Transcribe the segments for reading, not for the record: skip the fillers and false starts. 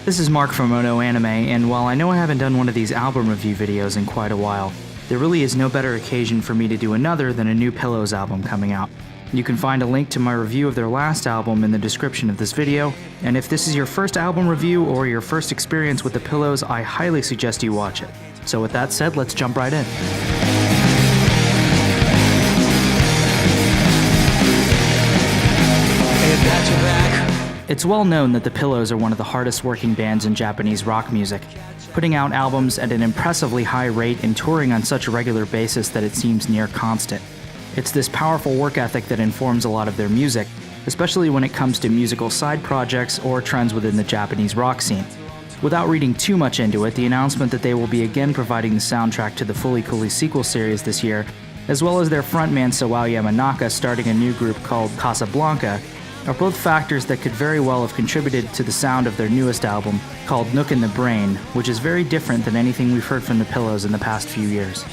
This is Marc from Ono Anime, and while I know I haven't done one of these album review videos in quite a while, there really is no better occasion for me to do another than a new Pillows album coming out. You can find a link to my review of their last album in the description of this video, and if this is your first album review or your first experience with the Pillows, I highly suggest you watch it. So with that said, let's jump right in. It's well known that the Pillows are one of the hardest working bands in Japanese rock music, putting out albums at an impressively high rate and touring on such a regular basis that it seems near constant. It's this powerful work ethic that informs a lot of their music, especially when it comes to musical side projects or trends within the Japanese rock scene. Without reading too much into it, the announcement that they will be again providing the soundtrack to the Fully Cooley sequel series this year, as well as their frontman Sawao Yamanaka starting a new group called Casablanca, are both factors that could very well have contributed to the sound of their newest album, called Nook in the Brain, which is very different than anything we've heard from the Pillows in the past few years.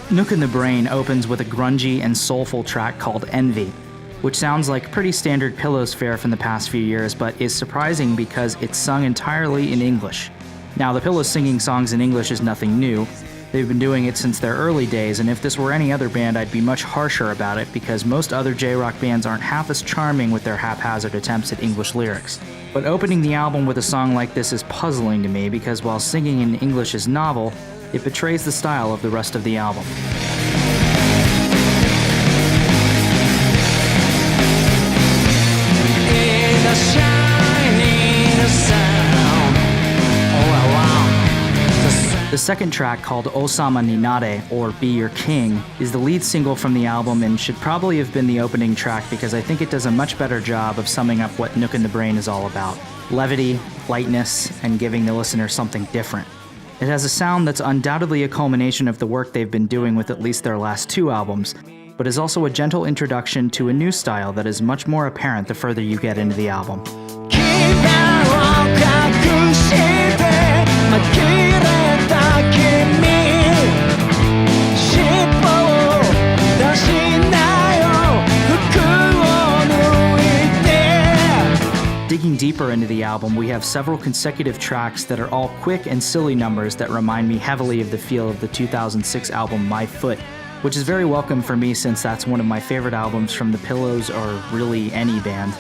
Nook in the Brain opens with a grungy and soulful track called Envy, which sounds like pretty standard Pillows fare from the past few years, but is surprising because it's sung entirely in English. Now, the Pillows singing songs in English is nothing new. They've been doing it since their early days, and if this were any other band, I'd be much harsher about it because most other J-rock bands aren't half as charming with their haphazard attempts at English lyrics. But opening the album with a song like this is puzzling to me because while singing in English is novel, it betrays the style of the rest of the album. The second track, called Osama ni Nare, or Be Your King, is the lead single from the album and should probably have been the opening track because I think it does a much better job of summing up what Nook in the Brain is all about: levity, lightness, and giving the listener something different. It has a sound that's undoubtedly a culmination of the work they've been doing with at least their last two albums, but is also a gentle introduction to a new style that is much more apparent the further you get into the album. Digging deeper into the album, we have several consecutive tracks that are all quick and silly numbers that remind me heavily of the feel of the 2006 album My Foot, which is very welcome for me since that's one of my favorite albums from the Pillows or really any band.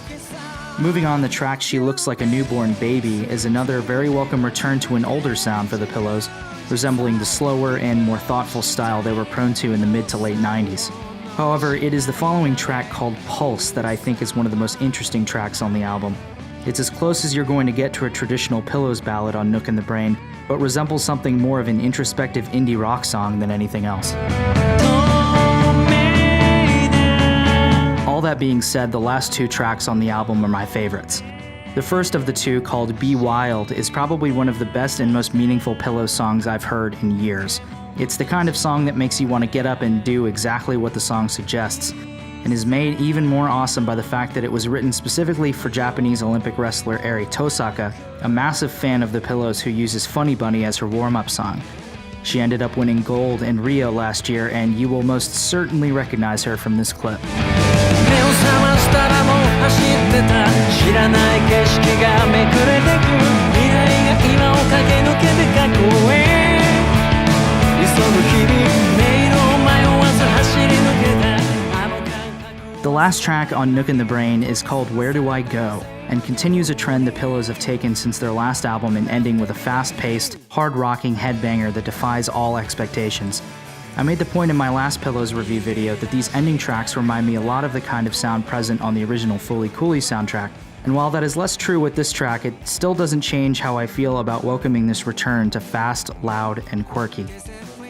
Moving on, the track She Looks Like a Newborn Baby is another very welcome return to an older sound for the Pillows, resembling the slower and more thoughtful style they were prone to in the mid to late 90s. However, it is the following track called Pulse that I think is one of the most interesting tracks on the album. It's as close as you're going to get to a traditional Pillows ballad on Nook in the Brain, but resembles something more of an introspective indie rock song than anything else. All that being said, the last two tracks on the album are my favorites. The first of the two, called Be Wild, is probably one of the best and most meaningful Pillows songs I've heard in years. It's the kind of song that makes you want to get up and do exactly what the song suggests, and is made even more awesome by the fact that it was written specifically for Japanese Olympic wrestler Eri Tosaka, a massive fan of the Pillows who uses Funny Bunny as her warm-up song. She ended up winning gold in Rio last year, and you will most certainly recognize her from this clip. The last track on Nook in the Brain is called Where Do I Go, and continues a trend the Pillows have taken since their last album in ending with a fast-paced, hard-rocking headbanger that defies all expectations. I made the point in my last Pillows review video that these ending tracks remind me a lot of the kind of sound present on the original Fully Cooley soundtrack, and while that is less true with this track, it still doesn't change how I feel about welcoming this return to fast, loud, and quirky.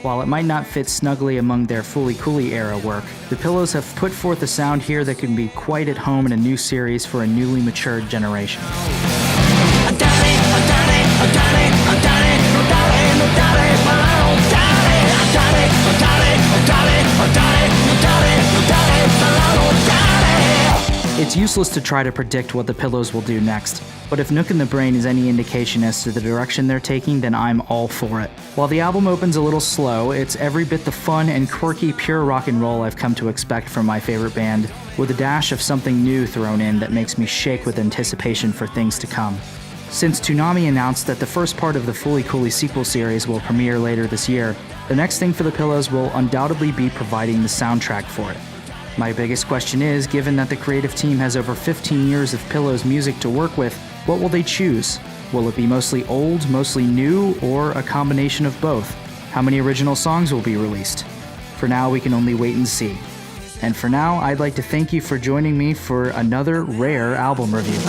While it might not fit snugly among their Fully Cooley era work, the Pillows have put forth a sound here that can be quite at home in a new series for a newly matured generation. It's useless to try to predict what the Pillows will do next, but if Nook in the Brain is any indication as to the direction they're taking, then I'm all for it. While the album opens a little slow, it's every bit the fun and quirky pure rock and roll I've come to expect from my favorite band, with a dash of something new thrown in that makes me shake with anticipation for things to come. Since Toonami announced that the first part of the Fooly Cooly sequel series will premiere later this year, the next thing for the Pillows will undoubtedly be providing the soundtrack for it. My biggest question is, given that the creative team has over 15 years of Pillows music to work with, what will they choose? Will it be mostly old, mostly new, or a combination of both? How many original songs will be released? For now, we can only wait and see. And for now, I'd like to thank you for joining me for another rare album review.